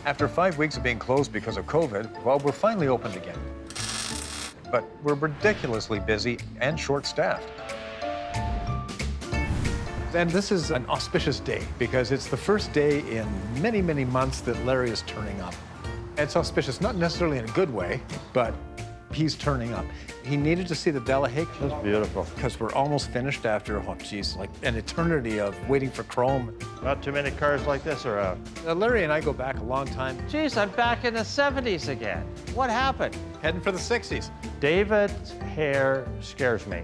After 5 weeks of being closed because of COVID, well, we're finally opened again. But we're ridiculously busy and short-staffed. And this is an auspicious day because it's the first day in many, many months that Larry is turning up. It's auspicious, not necessarily in a good way, but he's turning up. He needed to see the Delahaye. That's beautiful. Because we're almost finished after, oh, geez, like an eternity of waiting for chrome. Not too many cars like this around. Larry and I go back a long time. Geez, I'm back in the 70s again. What happened? Heading for the 60s. David's hair scares me.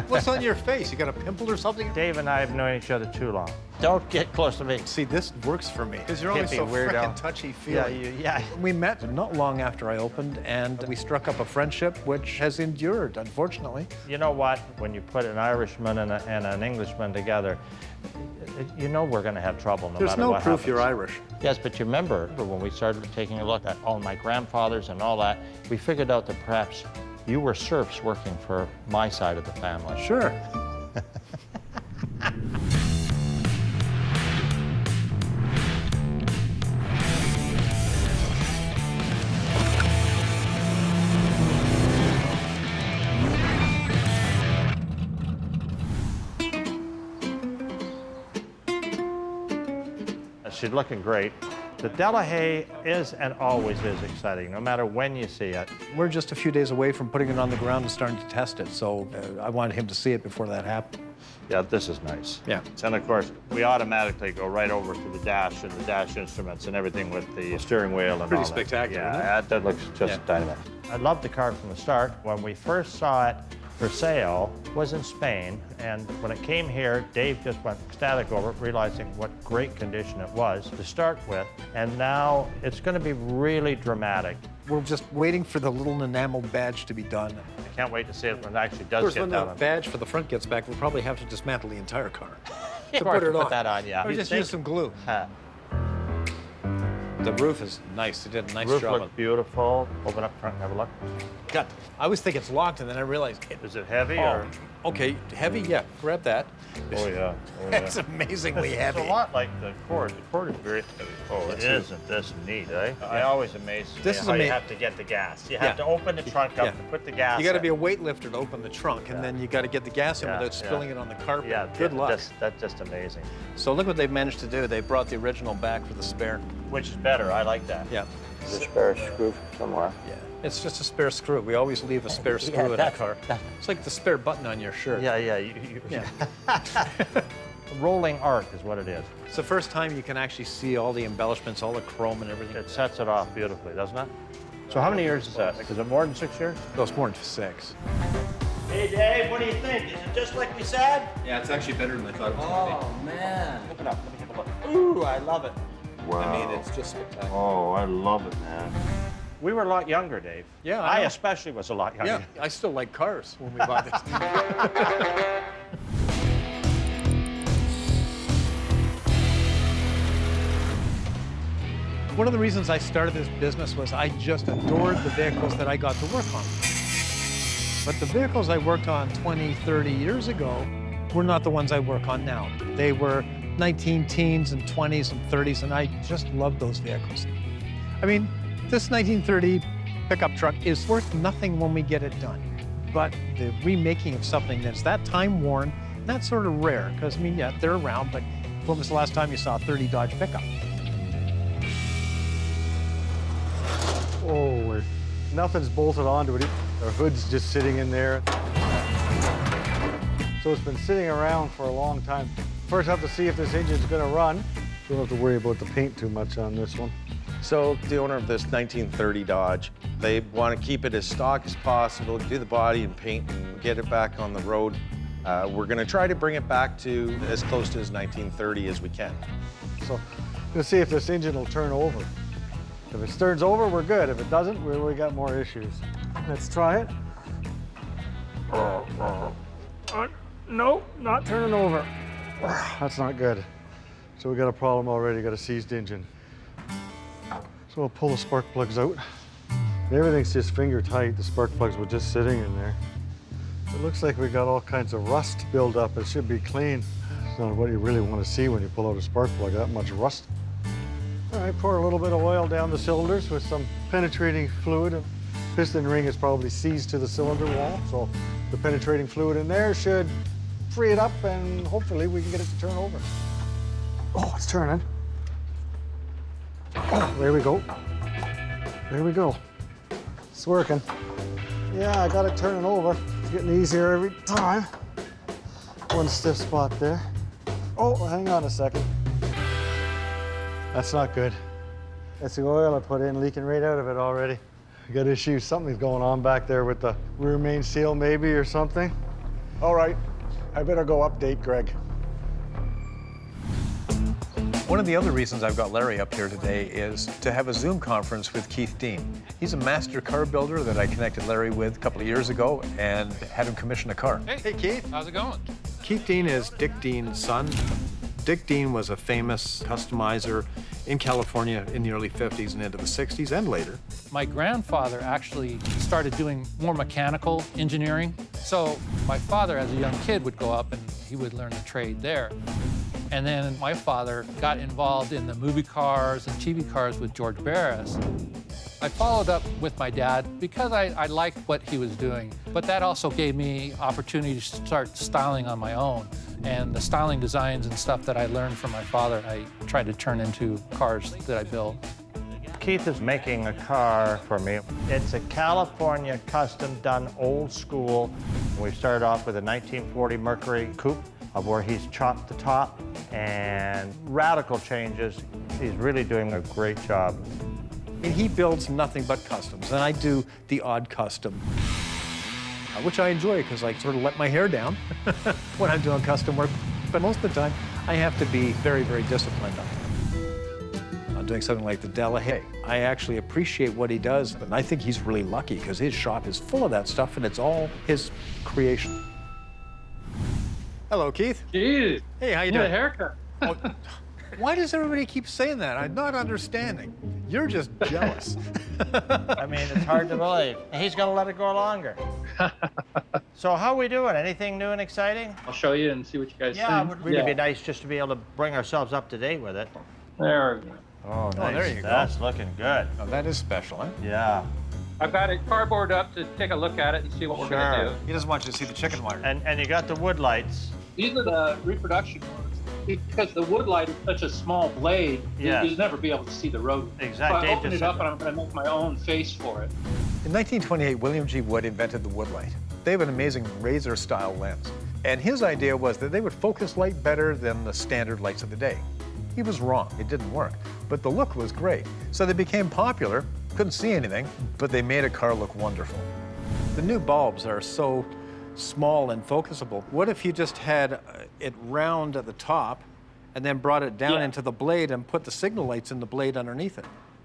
What's on your face? You got a pimple or something? Dave and I have known each other too long. Don't get close to me. See, this works for me. Because you're always so Hippie weirdo. frickin' touchy-feely. Yeah. We met not long after I opened, and we struck up a friendship which has endured, unfortunately. You know what? When you put an Irishman and an Englishman together, you know we're going to have trouble no There's matter no what proof happens. you're Irish. Yes, but you remember when we started taking a look at all my grandfathers and all that, we figured out that perhaps you were serfs working for my side of the family. Sure. She's looking great. The Delahaye is and always is exciting, no matter when you see it. We're just a few days away from putting it on the ground and starting to test it, so I wanted him to see it before that happened. Yeah, this is nice. Yeah. And of course, we automatically go right over to the dash and the dash instruments and everything with the steering wheel and Pretty all spectacular, isn't it? Yeah, that looks just dynamite. I loved the car from the start. When we first saw it for sale, was in Spain, and when it came here, Dave just went ecstatic over it, realizing what great condition it was to start with, and now it's going to be really dramatic. We're just waiting for the little enamel badge to be done. I can't wait to see it when it actually Of does course, get when down. the badge for the front gets back, we'll probably have to dismantle the entire car to Or put it on. put that on, yeah. Or You just think- use some glue. The roof is nice. They did a nice Roof job. looks beautiful. Open up front and have a look. God, I always think it's locked, and then I realized it. Is it heavy Oh, or? okay, heavy. Yeah, grab that. Oh yeah. Oh, yeah. It's amazingly It's heavy. a lot like the Ford. The Ford is very heavy. Oh, isn't this neat, eh? I always amaze This me is how you ama- have to get the gas. You Yeah. have to open the trunk up Yeah. to put the gas You got to in. be a weightlifter to open the trunk, and then you got to get the gas in Yeah, without spilling it on the carpet. Yeah, Good luck. That's just amazing. So look what they've managed to do. They brought the original back for the spare. Which is better. I like that. Yeah. There's a spare screw somewhere. Yeah. It's just a spare screw. We always leave a spare screw in a car. It's like the spare button on your shirt. Yeah. Yeah. Rolling arc is what it is. It's the first time you can actually see all the embellishments, all the chrome and everything. It sets it off beautifully, doesn't it? So how many years is that? Is it more than 6 years? No, it's more than 6. Hey Dave, what do you think? Is it just like we said? Yeah, it's actually better than I thought it was going to Oh, man. Open up. Let me take a look. Ooh, I love it. be. I mean, it's just spectacular. Oh, I love it, man. We were a lot younger, Dave. Yeah, I I know. especially was a lot younger. Yeah, I still like cars when we bought this. One of the reasons I started this business was I just adored the vehicles that I got to work on. But the vehicles I worked on 20, 30 years ago were not the ones I work on now. They were 19 teens and 20s and 30s, and I just loved those vehicles. I mean, this 1930 pickup truck is worth nothing when we get it done. But the remaking of something that's that time-worn, that's sort of rare, because, I mean, yeah, they're around, but when was the last time you saw a 30 Dodge pickup? Oh, nothing's bolted onto it. The hood's just sitting in there. So it's been sitting around for a long time. First, I have to see if this engine's gonna run. Don't have to worry about the paint too much on this one. So the owner of this 1930 Dodge, they want to keep it as stock as possible, do the body and paint and get it back on the road. We're going to try to bring it back to as close to his 1930 as we can. So let's see if this engine will turn over. If it turns over, we're good. If it doesn't, we got more issues. Let's try it. No, not turning over. That's not good. So we got a problem already, got a seized engine. So we'll pull the spark plugs out. Everything's just finger tight. The spark plugs were just sitting in there. It looks like we got all kinds of rust build up. It should be clean. It's not what you really want to see when you pull out a spark plug, that much rust. All right, pour a little bit of oil down the cylinders with some penetrating fluid. Piston ring is probably seized to the cylinder wall, so the penetrating fluid in there should free it up, and hopefully we can get it to turn over. Oh, it's turning. Oh, there we go. There we go. It's working. Yeah, I got it turning over. It's getting easier every time. One stiff spot there. Oh, hang on a second. That's not good. That's the oil I put in leaking right out of it already. I got issues. Something's going on back there with the rear main seal maybe or something. All right, I better go update Greg. One of the other reasons I've got Larry up here today is to have a Zoom conference with Keith Dean. He's a master car builder that I connected Larry with a couple of years ago and had him commission a car. Hey Keith, how's it going? Keith Dean is Dick Dean's son. Dick Dean was a famous customizer in California in the early 50s and into the 60s and later. My grandfather actually started doing more mechanical engineering. So my father, as a young kid, would go up and he would learn the trade there. And then my father got involved in the movie cars and TV cars with George Barris. I followed up with my dad because I liked what he was doing, but that also gave me opportunity to start styling on my own. And the styling designs and stuff that I learned from my father, I tried to turn into cars that I built. Keith is making a car for me. It's a California custom done old school. We started off with a 1940 Mercury coupe of where he's chopped the top and radical changes. He's really doing a great job. And he builds nothing but customs, and I do the odd custom, which I enjoy because I sort of let my hair down when I'm doing custom work. But most of the time, I have to be very, very disciplined on it. I'm doing something like the Delahaye. I actually appreciate what he does, and I think he's really lucky because his shop is full of that stuff, and it's all his creation. Hello, Keith. Jeez. Hey, how you Need doing? a haircut. Oh, why does everybody keep saying that? I'm not understanding. You're just jealous. I mean, it's hard to believe. He's gonna let it go longer. So how we doing? Anything new and exciting? I'll show you and see what you guys Yeah, it think. would really be nice just to be able to bring ourselves up to date with it. There we go. Oh, nice. there you go. That's looking good. Oh, that is special, huh? Yeah. I've got it cardboard up to take a look at it and see what we're gonna do. He doesn't want you to see the chicken wire. And you got the wood lights. These are the reproduction ones. Because the wood light is such a small blade, Yes. you'll never be able to see the road. Exactly. So I Dave open just it said up and I'm gonna make my own face for it. In 1928, William G. Wood invented the wood light. They have an amazing razor-style lens. And his idea was that they would focus light better than the standard lights of the day. He was wrong. It didn't work. But the look was great. So they became popular, couldn't see anything, but they made a car look wonderful. The new bulbs are so small and focusable. What if you just had it round at the top and then brought it down into the blade and put the signal lights in the blade underneath it?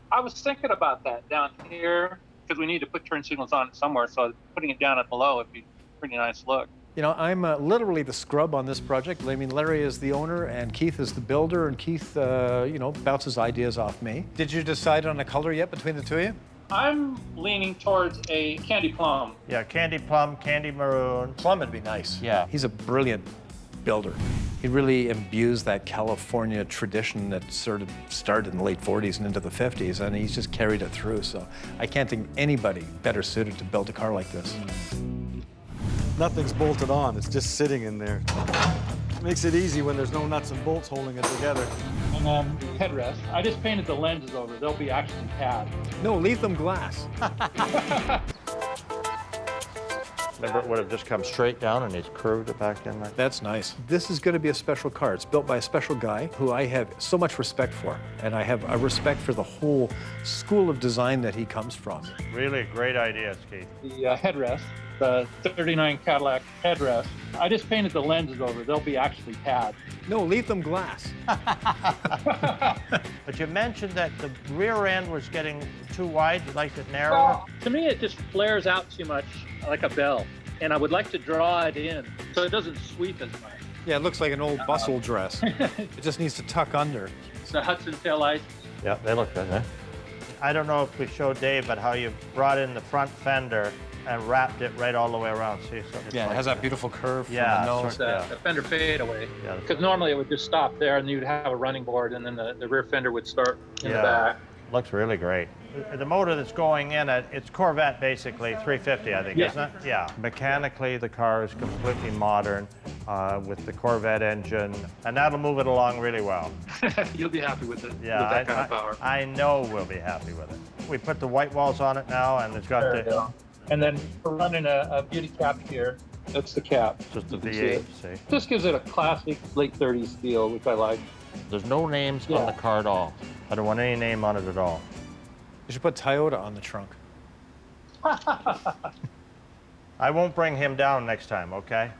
I was thinking about that down here because we need to put turn signals on it somewhere, so putting it down at below would be a pretty nice look. You know, I'm literally the scrub on this project. I mean, Larry is the owner and Keith is the builder, and Keith, you know, bounces ideas off me. Did you decide on a color yet between the two of you? I'm leaning towards a candy plum. Yeah, candy plum, candy maroon. Plum would be nice. Yeah. He's a brilliant builder. He really imbues that California tradition that sort of started in the late 40s and into the 50s, and he's just carried it through. So I can't think of anybody better suited to build a car like this. Nothing's bolted on, it's just sitting in there. Makes it easy when there's no nuts and bolts holding it together. And then the headrest. I just painted the lenses over. They'll be actually pad. No, leave them glass. Remember, it would have just come straight down and he's curved it back in like that. That's nice. This is going to be a special car. It's built by a special guy who I have so much respect for, and I have a respect for the whole school of design that he comes from. Really great idea, Keith. The headrest, the 39 Cadillac headrest. I just painted the lenses over. They'll be actually pad. No, leave them glass. But you mentioned that the rear end was getting too wide. You liked it narrower? Well, to me, it just flares out too much like a bell. And I would like to draw it in so it doesn't sweep as much. Yeah, it looks like an old bustle dress. It just needs to tuck under. The Hudson taillights. Yeah, they look good, huh? I don't know if we showed Dave, but how you brought in the front fender and wrapped it right all the way around. See, so it's Yeah, it like has that beautiful curve Yeah, from the nose. sort- The fender fadeaway. Yeah. Because normally it would just stop there and you'd have a running board and then the rear fender would start in the Yeah. back. Looks really great. The motor that's going in it, it's Corvette basically, 350 I think, Yeah. isn't it? Yeah. Mechanically, the car is completely modern with the Corvette engine, and that'll move it along really well. You'll be happy with it, Yeah, with that kind of power. I know we'll be happy with it. We put the white walls on it now, and it's got There we the go. And then we're running a beauty cap here. That's the cap. just the You can see V8. it. See, This gives it a classic late 30s feel, which I like. There's no names on the car at all. I don't want any name on it at all. You should put Toyota on the trunk. I won't bring him down next time, okay?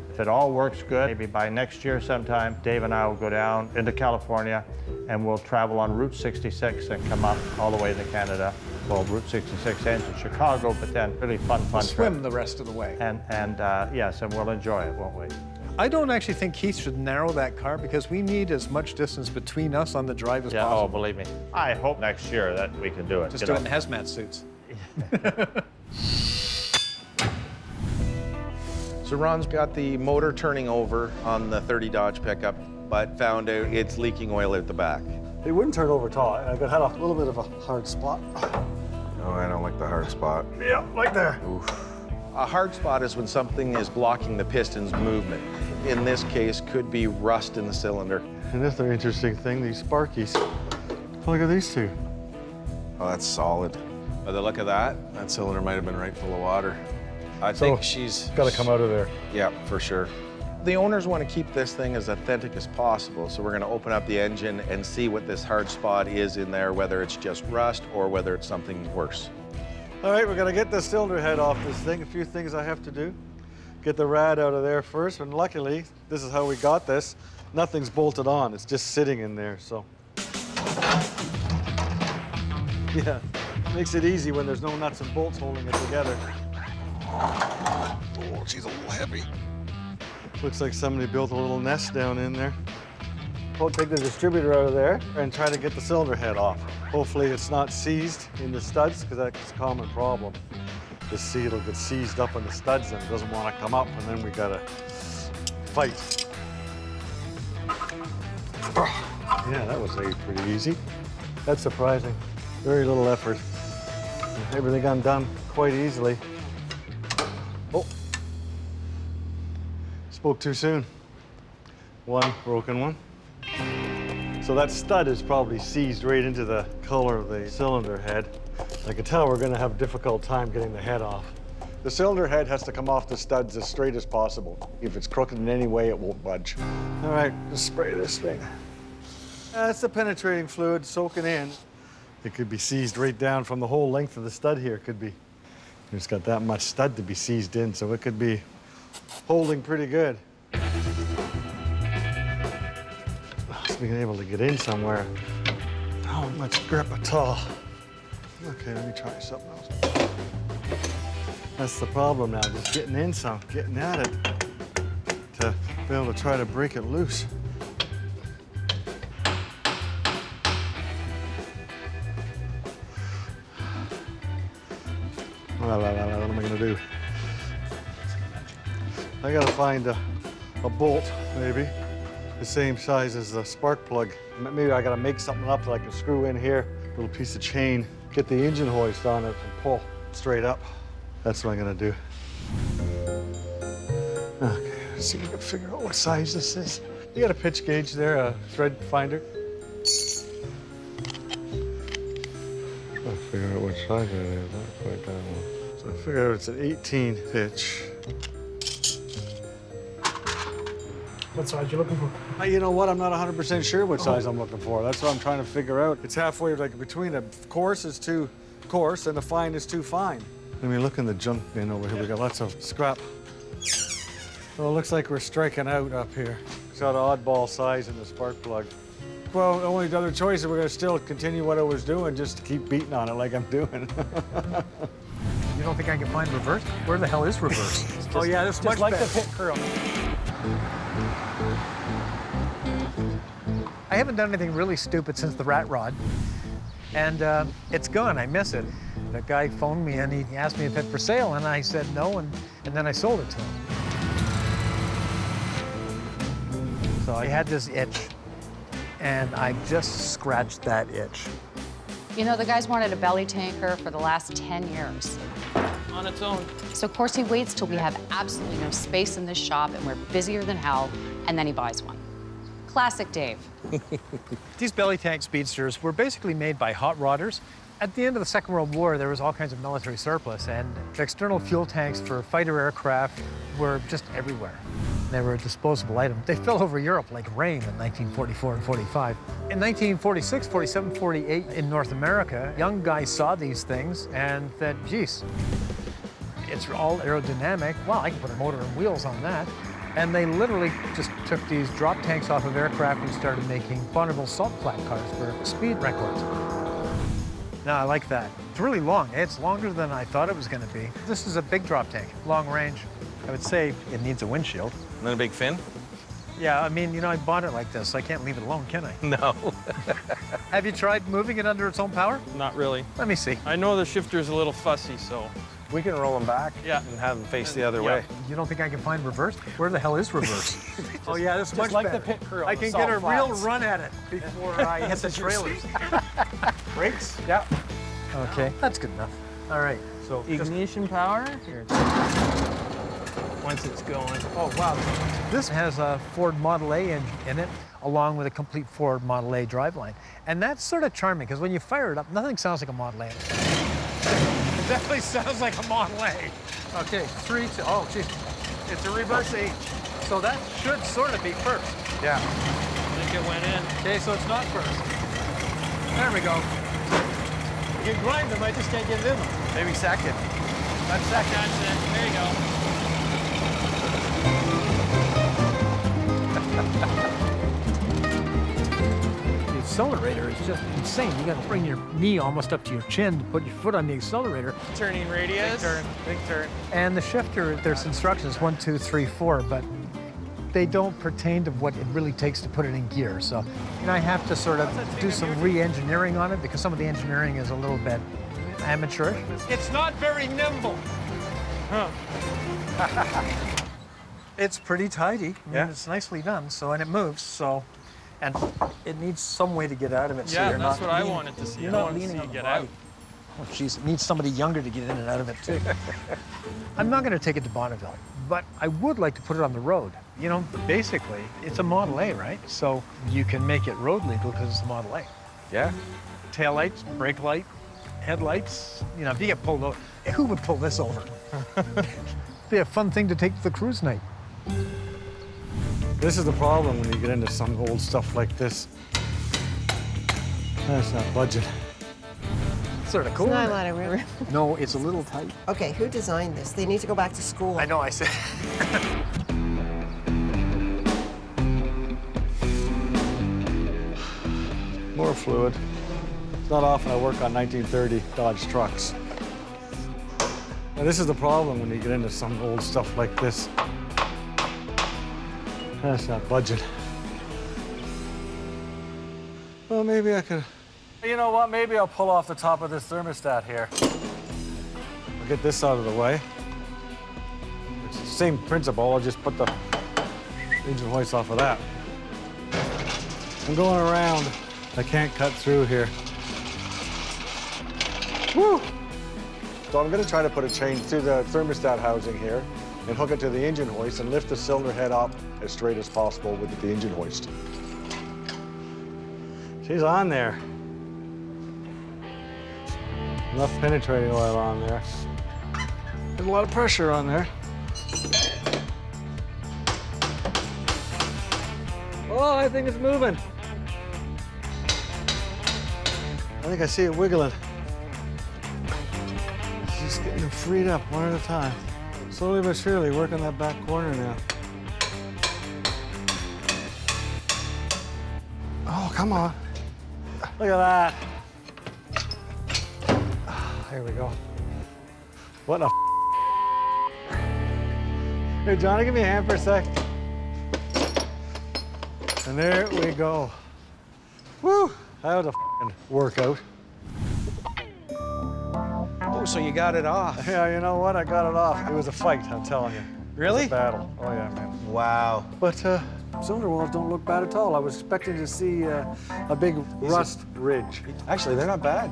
If it all works good, maybe by next year sometime, Dave and I will go down into California and we'll travel on Route 66 and come up all the way to Canada. Well, Route 66 ends in Chicago, but then really fun Swim trip. the rest of the way. And yes, and we'll enjoy it, won't we? I don't actually think Keith should narrow that car because we need as much distance between us on the drive as Yeah, oh, possible. believe me. I hope next year that we can do it. Just you do know. it in hazmat suits. So Ron's got the motor turning over on the 30 Dodge pickup, but found out it's leaking oil out the back. It wouldn't turn over tall. I had a little bit of a hard spot. Oh, I don't like the hard spot. Yeah, like there. A hard spot is when something is blocking the piston's movement. In this case, could be rust in the cylinder. Another interesting thing, these Sparkies. Look at these two. Oh, that's solid. By the look of that cylinder might have been right full of water. I think she's Got to come out of there. Yeah, for sure. The owners want to keep this thing as authentic as possible, so we're going to open up the engine and see what this hard spot is in there, whether it's just rust or whether it's something worse. All right, we're gonna get the cylinder head off this thing. A few things I have to do. Get the rad out of there first, and luckily, this is how we got this. Nothing's bolted on, it's just sitting in there, so. Yeah, makes it easy when there's no nuts and bolts holding it together. Oh, she's a little heavy. Looks like somebody built a little nest down in there. We'll take the distributor out of there and try to get the cylinder head off. Hopefully it's not seized in the studs, because that's a common problem. The seat will get seized up in the studs and it doesn't want to come up, and then we gotta fight. Yeah, that was pretty easy. That's surprising. Very little effort. Everything got done quite easily. Oh, spoke too soon. One broken one. So that stud is probably seized right into the color of the cylinder head. I can tell we're gonna have a difficult time getting the head off. The cylinder head has to come off the studs as straight as possible. If it's crooked in any way, it won't budge. All right, just spray this thing. That's the penetrating fluid soaking in. It could be seized right down from the whole length of the stud here. It could be, it's got that much stud to be seized in, so it could be holding pretty good. Being able to get in somewhere. Not much grip at all. Okay, let me try something else. That's the problem now, just getting in some, getting at it to be able to try to break it loose. What am I gonna do? I gotta find a bolt, maybe. The same size as the spark plug. Maybe I gotta make something up that I can screw in here. A little piece of chain, get the engine hoist on it and pull straight up. That's what I'm gonna do. Okay, let's see if we can figure out what size this is. You got a pitch gauge there, a thread finder? I'll figure out what size it is, not quite that one. So I figure out it's an 18 pitch. What size you looking for? You know what? I'm not 100% sure what size I'm looking for. That's what I'm trying to figure out. It's halfway, like between a coarse is too coarse and a fine is too fine. Let me look in the junk bin over here. We got lots of scrap. Well, it looks like we're striking out up here. It's got an oddball size in the spark plug. Well, the only other choice is we're gonna still continue what I was doing, just keep beating on it like I'm doing. You don't think I can find reverse? Where the hell is reverse? Oh yeah, this is much Just like better. the pit curl. I haven't done anything really stupid since the rat rod, and it's gone. I miss it. The guy phoned me and he asked me if it for sale, and I said no, and then I sold it to him. So I had this itch, and I just scratched that itch. You know, the guy's wanted a belly tanker for the last 10 years. On its own. So, of course, he waits till we have absolutely no space in this shop and we're busier than hell, and then he buys one. Classic Dave. These belly tank speedsters were basically made by hot rodders. At the end of the Second World War, there was all kinds of military surplus, and external fuel tanks for fighter aircraft were just everywhere. They were a disposable item. They fell over Europe like rain in 1944 and 45. In 1946, 47, 48, in North America, young guys saw these things and said, geez, it's all aerodynamic. Well, I can put a motor and wheels on that. And they literally just took these drop tanks off of aircraft and started making Bonneville salt flat cars for speed records. Now, I like that. It's really long. It's longer than I thought it was going to be. This is a big drop tank, long range. I would say it needs a windshield. And then a big fin? Yeah, I mean, you know, I bought it like this. I can't leave it alone, can I? No. Have you tried moving it under its own power? Not really. Let me see. I know the shifter's a little fussy, so. We can roll them back Yeah. and have them face the other Yeah. way. You don't think I can find reverse? Where the hell is reverse? Oh, yeah, this is much like better. the pit crew on I the can salt get a flats. real run at it before I hit the trailers. Brakes? Yeah. Okay, that's good enough. All right. So ignition power? Here. Once it's going. Oh, wow. This has a Ford Model A engine in it, along with a complete Ford Model A driveline. And that's sort of charming, because when you fire it up, nothing sounds like a Model A. It definitely sounds like a Model A. Okay, 3, 2, oh, geez. It's a reverse H. So that should sort of be first. Yeah. I think it went in. Okay, so it's not first. There we go. You can grind them, I just can't get it in them. Maybe second. That's second. That's it. There you go. The accelerator is just insane. You got to bring your knee almost up to your chin to put your foot on the accelerator. Turning radius. Big turn, big turn. And the shifter, there's instructions 1, 2, 3, 4, but they don't pertain to what it really takes to put it in gear. So, you know, I have to sort of do some re-engineering on it because some of the engineering is a little bit amateurish. It's not very nimble. Huh. It's pretty tidy. I mean, Yeah. it's nicely done. So, and it moves. So, and it needs some way to get out of it. So Yeah, you're that's not what I leaning- wanted to see. You're I not wanted to leaning see on you the get body. out. Oh, jeez, it needs somebody younger to get in and out of it too. I'm not going to take it to Bonneville, but I would like to put it on the road. You know, basically, it's a Model A, right? So you can make it road legal because it's a Model A. Yeah. Tail lights, brake light, headlights. You know, if you get pulled over, who would pull this over? Be a fun thing to take to the cruise night. This is the problem when you get into some old stuff like this. That's not budget. Sort of cool. Not a isn't lot of room. it? No, it's a little tight. Okay, who designed this? They need to go back to school. I know, I said. More fluid. It's not often I work on 1930 Dodge trucks. Now, this is the problem when you get into some old stuff like this. That's not budget. Well, maybe I could... You know what? Maybe I'll pull off the top of this thermostat here. I'll get this out of the way. It's the same principle. I'll just put the engine hoist off of that. I'm going around. I can't cut through here. Woo! So I'm going to try to put a chain through the thermostat housing here and hook it to the engine hoist and lift the cylinder head up as straight as possible with the engine hoist. She's on there. Enough penetrating oil on there. There's a lot of pressure on there. Oh, I think it's moving. I think I see it wiggling. She's getting them freed up one at a time. Slowly but surely, working that back corner now. Oh, come on. Look at that. There we go. What a Here, Johnny, give me a hand for a sec. And there we go. Woo! That was a workout. Oh, so you got it off. Yeah, you know what? I got it off. It was a fight, I'm telling you. Really? It was a battle. Oh, yeah, man. Wow. But cylinder walls don't look bad at all. I was expecting to see a big rust ridge. Actually, they're not bad.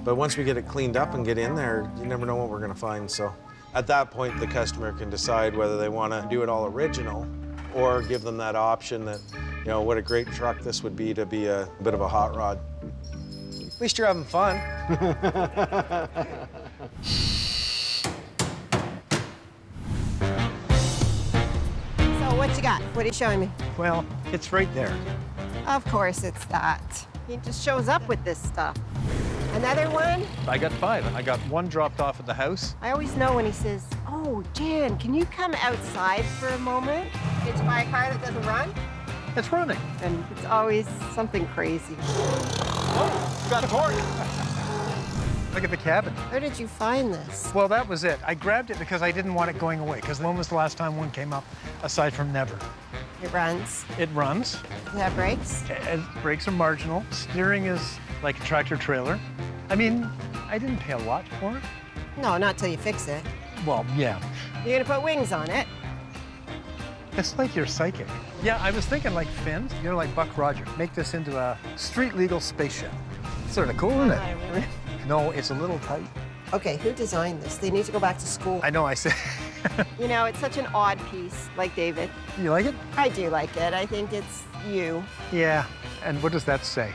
But once we get it cleaned up and get in there, you never know what we're gonna find. So at that point, the customer can decide whether they wanna do it all original or give them that option that, you know, what a great truck this would be to be a bit of a hot rod. At least you're having fun. So what you got? What are you showing me? Well, it's right there. Of course it's that. He just shows up with this stuff. Another one? I got 5. I got 1 dropped off at the house. I always know when he says, oh, Jan, can you come outside for a moment? Did you buy a car that doesn't run? It's running. And it's always something crazy. Oh, got torque. Look at the cabin. Where did you find this? Well, that was it. I grabbed it because I didn't want it going away, because when was the last time one came up, aside from never? It runs. It runs. Does it have brakes? Brakes are marginal. Steering is like a tractor trailer. I mean, I didn't pay a lot for it. No, not till you fix it. Well, yeah. You're gonna put wings on it. It's like you're psychic. Yeah, I was thinking like fins, you know, like Buck Rogers. Make this into a street-legal spaceship. Sort of cool, isn't it? No, it's a little tight. Okay, who designed this? They need to go back to school. I know, I said. You know, it's such an odd piece, like David. You like it? I do like it. I think it's you. Yeah, and what does that say?